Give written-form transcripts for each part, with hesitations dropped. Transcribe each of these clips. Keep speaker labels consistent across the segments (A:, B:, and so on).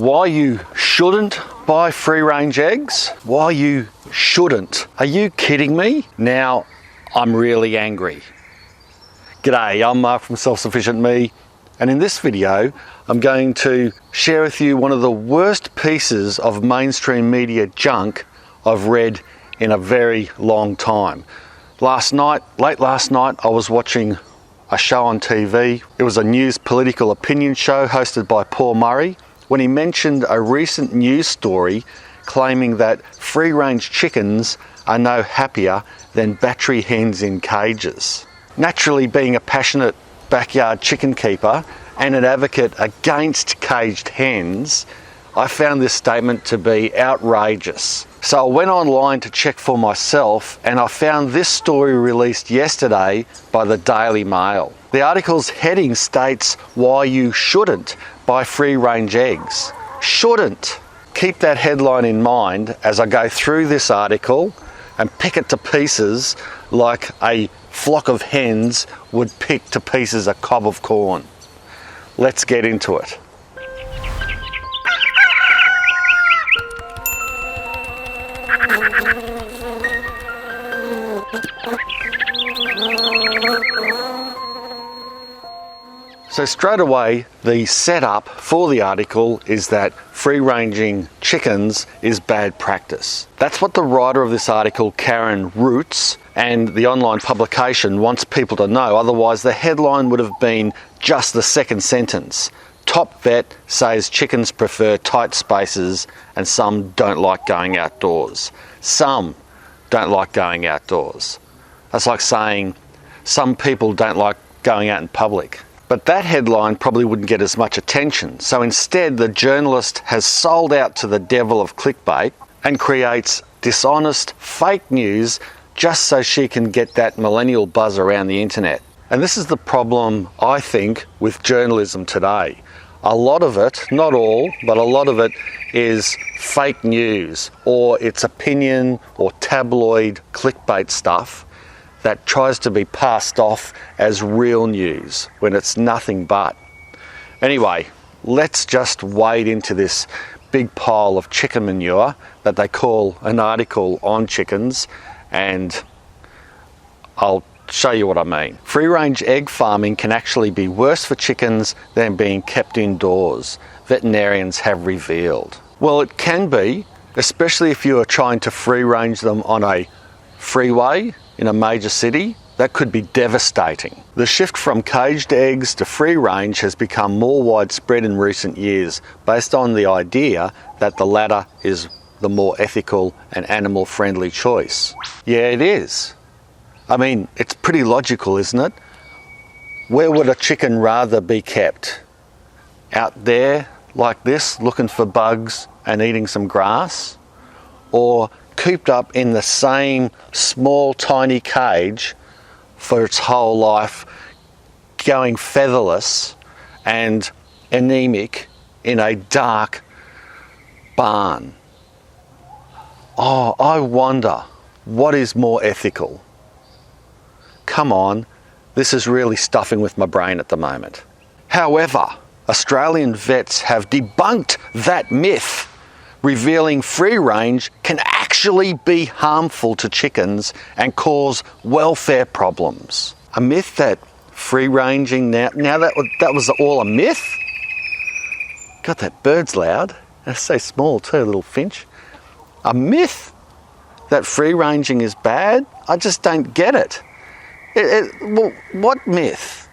A: Why you shouldn't buy free-range eggs? Why you shouldn't? Are you kidding me? Now, I'm really angry. G'day, I'm Mark from Self-Sufficient Me, and in this video, I'm going to share with you one of the worst pieces of mainstream media junk I've read in a very long time. Late last night, I was watching a show on TV. It was a news political opinion show hosted by Paul Murray, when he mentioned a recent news story claiming that free-range chickens are no happier than battery hens in cages. Naturally, being a passionate backyard chicken keeper and an advocate against caged hens, I found this statement to be outrageous. So I went online to check for myself, and I found this story released yesterday by the Daily Mail. The article's heading states why you shouldn't buy free-range eggs. Shouldn't. Keep that headline in mind as I go through this article and pick it to pieces like a flock of hens would pick to pieces a cob of corn. Let's get into it. So straight away, the setup for the article is that free-ranging chickens is bad practice. That's what the writer of this article, Karen Roots, and the online publication wants people to know. Otherwise, the headline would have been just the second sentence. Top vet says chickens prefer tight spaces and some don't like going outdoors. Some don't like going outdoors. That's like saying some people don't like going out in public. But that headline probably wouldn't get as much attention. So instead, the journalist has sold out to the devil of clickbait and creates dishonest fake news just so she can get that millennial buzz around the internet. And this is the problem, I think, with journalism today. A lot of it, not all, but a lot of it is fake news, or it's opinion or tabloid clickbait stuff that tries to be passed off as real news when it's nothing but. Anyway, let's just wade into this big pile of chicken manure that they call an article on chickens, and I'll show you what I mean. Free-range egg farming can actually be worse for chickens than being kept indoors, veterinarians have revealed. Well, it can be, especially if you are trying to free-range them on a freeway in a major city. That could be devastating. The shift from caged eggs to free range has become more widespread in recent years, based on the idea that the latter is the more ethical and animal-friendly choice. Yeah, it is. I mean, it's pretty logical, isn't it? Where would a chicken rather be kept? Out there, like this, looking for bugs and eating some grass? Or cooped up in the same small tiny cage for its whole life, going featherless and anemic in a dark barn? Oh, I wonder, what is more ethical? Come on, this is really stuffing with my brain at the moment. However, Australian vets have debunked that myth, revealing free range can actually be harmful to chickens and cause welfare problems. A myth that free ranging now that was all a myth? God, that bird's loud. That's so small too, little finch. A myth that free ranging is bad? I just don't get it. Well, what myth?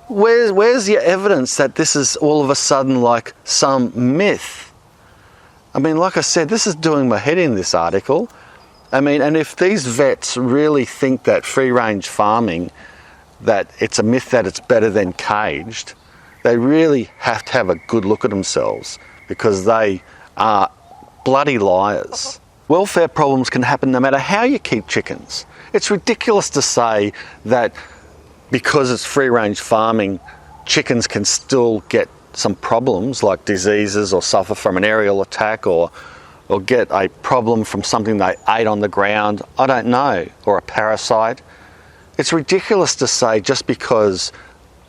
A: Where's your evidence that this is all of a sudden like some myth? I mean, like I said, this is doing my head in, this article. I mean, and if these vets really think that free-range farming, that it's a myth that it's better than caged, they really have to have a good look at themselves, because they are bloody liars. Welfare problems can happen no matter how you keep chickens. It's ridiculous to say that because it's free-range farming, chickens can still get some problems like diseases or suffer from an aerial attack or get a problem from something they ate on the ground, I don't know, or a parasite. It's ridiculous to say just because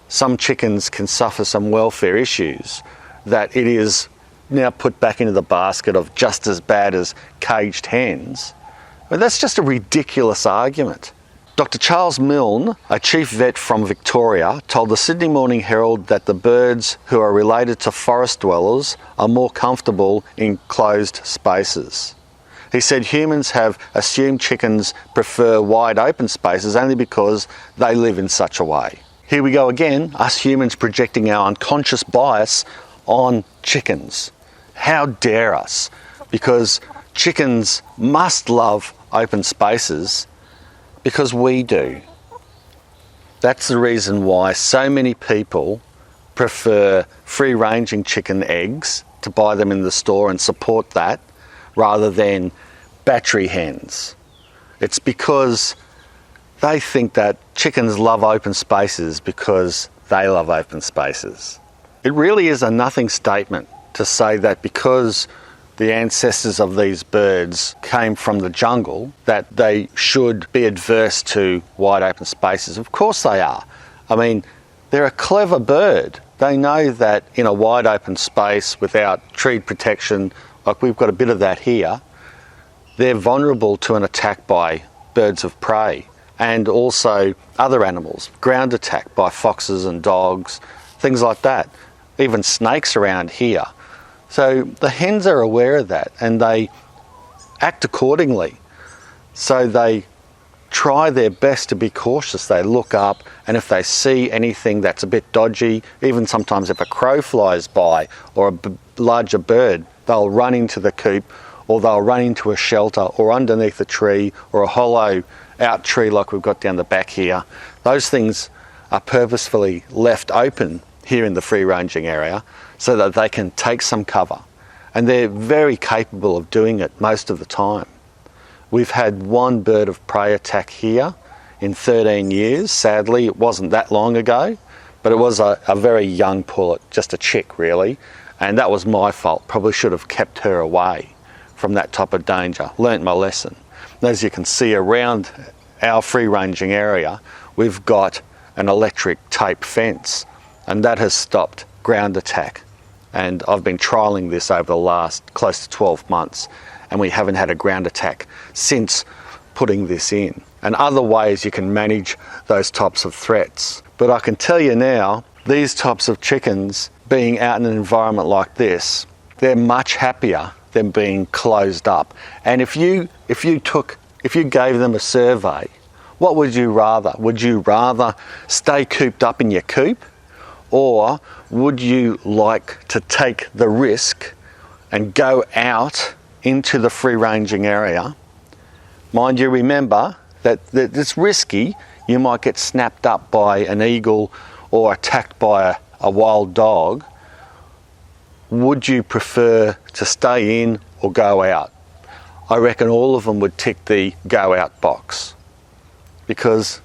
A: some chickens can suffer some welfare issues that it is now put back into the basket of just as bad as caged hens. I mean, that's just a ridiculous argument. Dr. Charles Milne, a chief vet from Victoria, told the Sydney Morning Herald that the birds who are related to forest dwellers are more comfortable in closed spaces. He said humans have assumed chickens prefer wide open spaces only because they live in such a way. Here we go again, us humans projecting our unconscious bias on chickens. How dare us? Because chickens must love open spaces because we do. That's the reason why so many people prefer free-ranging chicken eggs, to buy them in the store and support that, rather than battery hens. It's because they think that chickens love open spaces because they love open spaces. It really is a nothing statement to say that because the ancestors of these birds came from the jungle, that they should be adverse to wide open spaces. Of course they are. I mean, they're a clever bird. They know that in a wide open space without tree protection, like we've got a bit of that here, they're vulnerable to an attack by birds of prey and also other animals, ground attack by foxes and dogs, things like that, even snakes around here. So the hens are aware of that and they act accordingly. So they try their best to be cautious. They look up, and if they see anything that's a bit dodgy, even sometimes if a crow flies by or a larger bird, they'll run into the coop, or they'll run into a shelter or underneath a tree or a hollow out tree like we've got down the back here. Those things are purposefully left open here in the free-ranging area so that they can take some cover. And they're very capable of doing it most of the time. We've had one bird of prey attack here in 13 years. Sadly, it wasn't that long ago, but it was a very young pullet, just a chick really. And that was my fault. Probably should have kept her away from that type of danger. Learnt my lesson. And as you can see around our free-ranging area, we've got an electric tape fence, and that has stopped ground attack. And I've been trialling this over the last close to 12 months, and we haven't had a ground attack since putting this in. And other ways you can manage those types of threats. But I can tell you now, these types of chickens being out in an environment like this, they're much happier than being closed up. And if you gave them a survey, what would you rather? Would you rather stay cooped up in your coop, or would you like to take the risk and go out into the free-ranging area? Mind you, remember that it's risky. You might get snapped up by an eagle or attacked by a wild dog. Would you prefer to stay in or go out? I reckon all of them would tick the go out box, because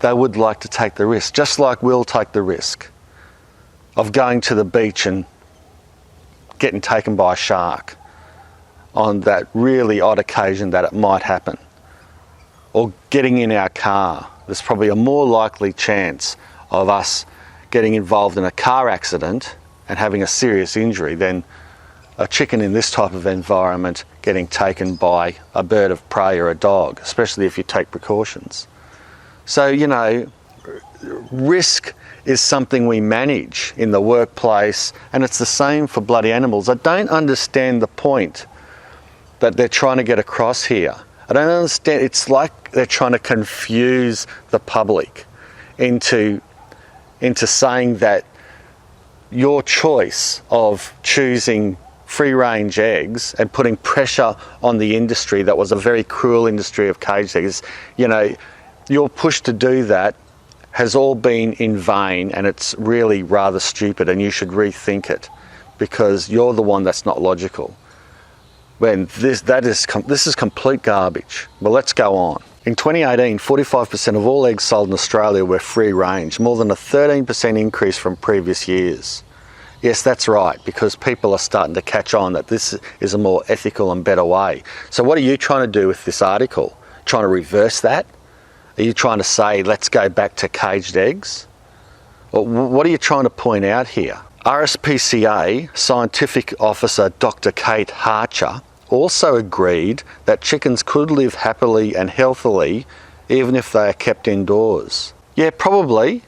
A: they would like to take the risk, just like we'll take the risk of going to the beach and getting taken by a shark on that really odd occasion that it might happen, or getting in our car. There's probably a more likely chance of us getting involved in a car accident and having a serious injury than a chicken in this type of environment getting taken by a bird of prey or a dog, especially if you take precautions. So, you know, risk is something we manage in the workplace, and it's the same for bloody animals. I don't understand the point that they're trying to get across here. I don't understand. It's like they're trying to confuse the public into saying that your choice of choosing free-range eggs and putting pressure on the industry that was a very cruel industry of caged eggs, you know, your push to do that has all been in vain, and it's really rather stupid, and you should rethink it, because you're the one that's not logical. When this is complete garbage. Well, let's go on. In 2018, 45% of all eggs sold in Australia were free range, more than a 13% increase from previous years. Yes, that's right, because people are starting to catch on that this is a more ethical and better way. So what are you trying to do with this article? Trying to reverse that? Are you trying to say, let's go back to caged eggs? Or what are you trying to point out here? RSPCA Scientific Officer Dr. Kate Harcher also agreed that chickens could live happily and healthily even if they are kept indoors. Yeah, probably.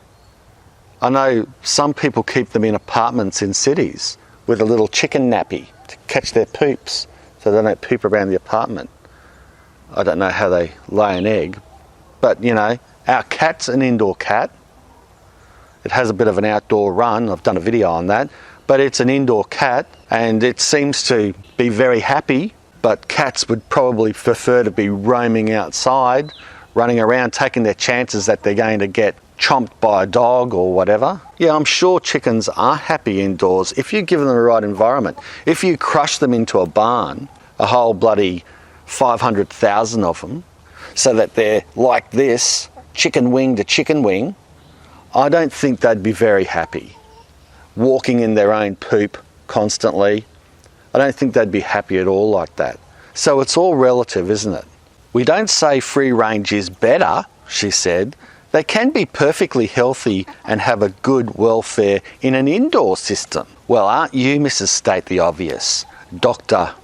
A: I know some people keep them in apartments in cities with a little chicken nappy to catch their poops so they don't poop around the apartment. I don't know how they lay an egg, but you know, our cat's an indoor cat. It has a bit of an outdoor run. I've done a video on that, but it's an indoor cat and it seems to be very happy, but cats would probably prefer to be roaming outside, running around, taking their chances that they're going to get chomped by a dog or whatever. Yeah, I'm sure chickens are happy indoors if you give them the right environment. If you crush them into a barn, a whole bloody 500,000 of them, so that they're like this, chicken wing to chicken wing, I don't think they'd be very happy. Walking in their own poop constantly, I don't think they'd be happy at all like that. So it's all relative, isn't it? We don't say free range is better, she said. They can be perfectly healthy and have a good welfare in an indoor system. Well, aren't you, Mrs. State the Obvious? Doctor,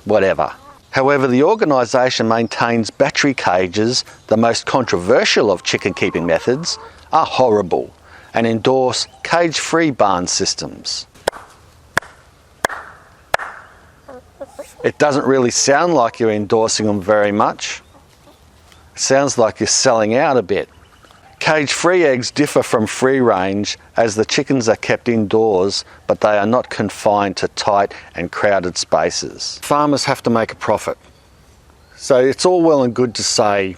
A: whatever. However, the organisation maintains battery cages, the most controversial of chicken keeping methods, are horrible and endorse cage-free barn systems. It doesn't really sound like you're endorsing them very much. It sounds like you're selling out a bit. Cage-free eggs differ from free-range as the chickens are kept indoors, but they are not confined to tight and crowded spaces. Farmers have to make a profit. So it's all well and good to say,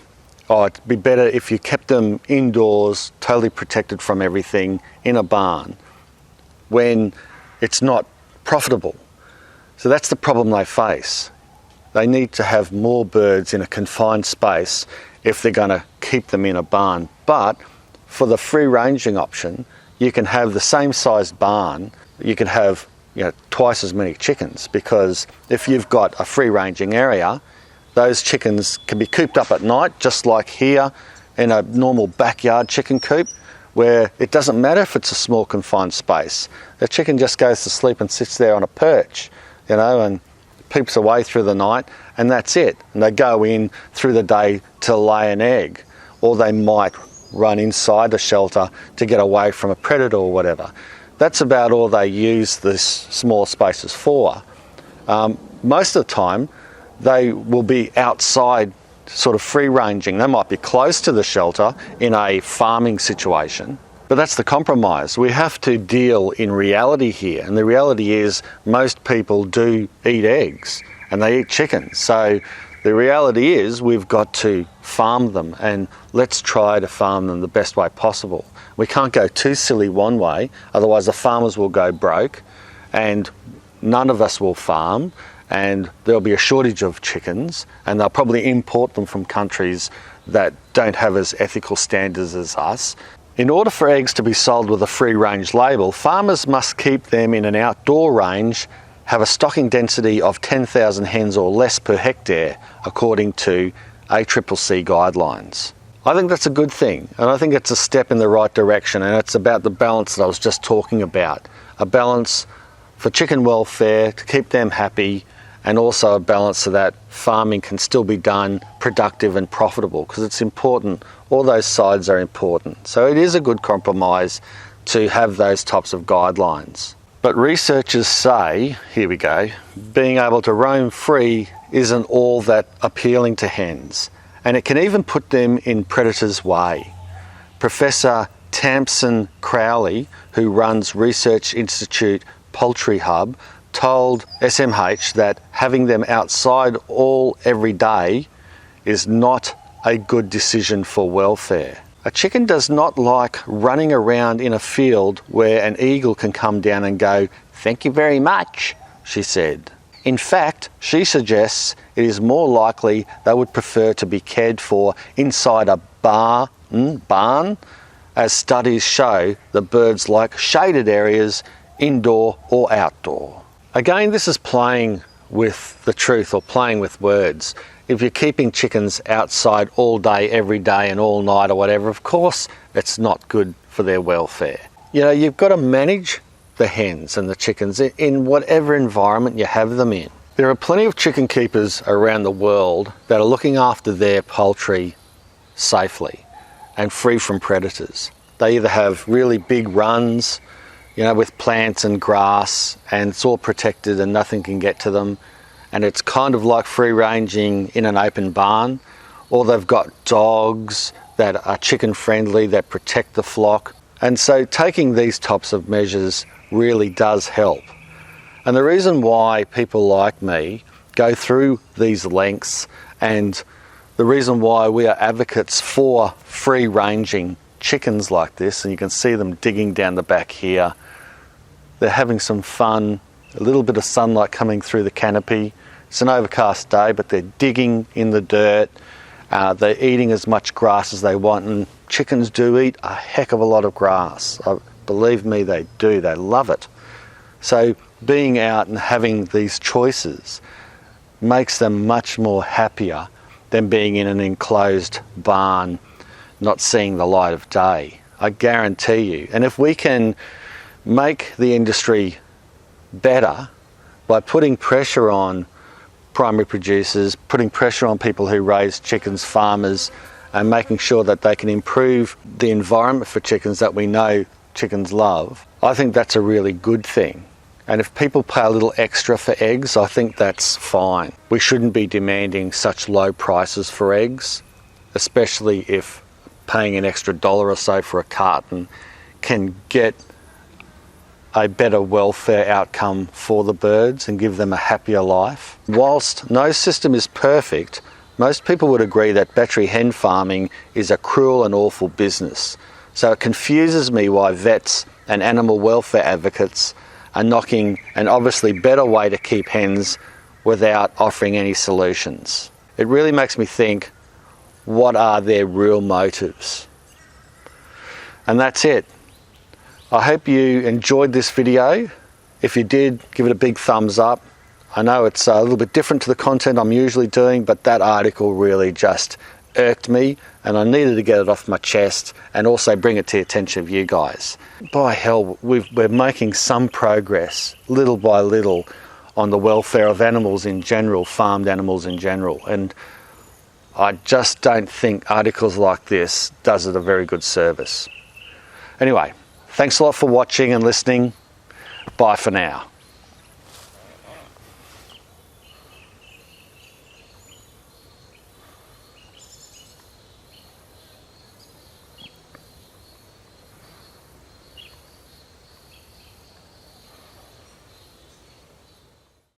A: oh, it'd be better if you kept them indoors, totally protected from everything, in a barn, when it's not profitable. So that's the problem they face. They need to have more birds in a confined space if they're going to keep them in a barn. But for the free-ranging option, you can have the same sized barn, you can have, you know, twice as many chickens, because if you've got a free-ranging area, those chickens can be cooped up at night, just like here in a normal backyard chicken coop, where it doesn't matter if it's a small confined space. The chicken just goes to sleep and sits there on a perch, you know, and peeps away through the night, and that's it. And they go in through the day to lay an egg, or they might run inside the shelter to get away from a predator or whatever. That's about all they use these small spaces for. Most of the time, they will be outside, sort of free-ranging. They might be close to the shelter in a farming situation, but that's the compromise. We have to deal in reality here, and the reality is most people do eat eggs and they eat chicken. So the reality is we've got to farm them, and let's try to farm them the best way possible. We can't go too silly one way, otherwise the farmers will go broke and none of us will farm, and there'll be a shortage of chickens, and they'll probably import them from countries that don't have as ethical standards as us. In order for eggs to be sold with a free-range label, farmers must keep them in an outdoor range, have a stocking density of 10,000 hens or less per hectare, according to ACCC guidelines. I think that's a good thing, and I think it's a step in the right direction, and it's about the balance that I was just talking about. A balance for chicken welfare, to keep them happy, and also a balance so that farming can still be done productive and profitable, because it's important. All those sides are important. So it is a good compromise to have those types of guidelines. But researchers say, here we go, being able to roam free isn't all that appealing to hens, and it can even put them in predators' way. Professor Tamsin Crowley, who runs Research Institute Poultry Hub, told SMH that having them outside all every day is not a good decision for welfare. A chicken does not like running around in a field where an eagle can come down and go, "Thank you very much," she said. In fact, she suggests it is more likely they would prefer to be cared for inside a barn, as studies show that birds like shaded areas, indoor or outdoor. Again, this is playing with the truth, or playing with words. If you're keeping chickens outside all day, every day and all night or whatever, of course it's not good for their welfare. You know, you've got to manage the hens and the chickens in whatever environment you have them in. There are plenty of chicken keepers around the world that are looking after their poultry safely and free from predators. They either have really big runs, with plants and grass, and it's all protected and nothing can get to them, and it's kind of like free ranging in an open barn, or they've got dogs that are chicken friendly that protect the flock. And so taking these types of measures really does help. And the reason why people like me go through these lengths, and the reason why we are advocates for free ranging chickens like this, and you can see them digging down the back here, they're having some fun, a little bit of sunlight coming through the canopy. It's an overcast day, but they're digging in the dirt, they're eating as much grass as they want, and chickens do eat a heck of a lot of grass. Believe me, they do, they love it. So being out and having these choices makes them much more happier than being in an enclosed barn, not seeing the light of day. I guarantee you. And if we can make the industry better by putting pressure on primary producers, putting pressure on people who raise chickens, farmers, and making sure that they can improve the environment for chickens that we know chickens love, I think that's a really good thing. And if people pay a little extra for eggs, I think that's fine. We shouldn't be demanding such low prices for eggs, especially if paying an extra $1 or so for a carton can get a better welfare outcome for the birds and give them a happier life. Whilst no system is perfect, most people would agree that battery hen farming is a cruel and awful business. So it confuses me why vets and animal welfare advocates are knocking an obviously better way to keep hens without offering any solutions. It really makes me think, what are their real motives? And that's it. I hope you enjoyed this video. If you did, give it a big thumbs up. I know it's a little bit different to the content I'm usually doing, but that article really just irked me, and I needed to get it off my chest and also bring it to the attention of you guys. By hell, we're making some progress, little by little, on the welfare of animals in general, farmed animals in general, and I just don't think articles like this does it a very good service. Anyway, thanks a lot for watching and listening. Bye for now.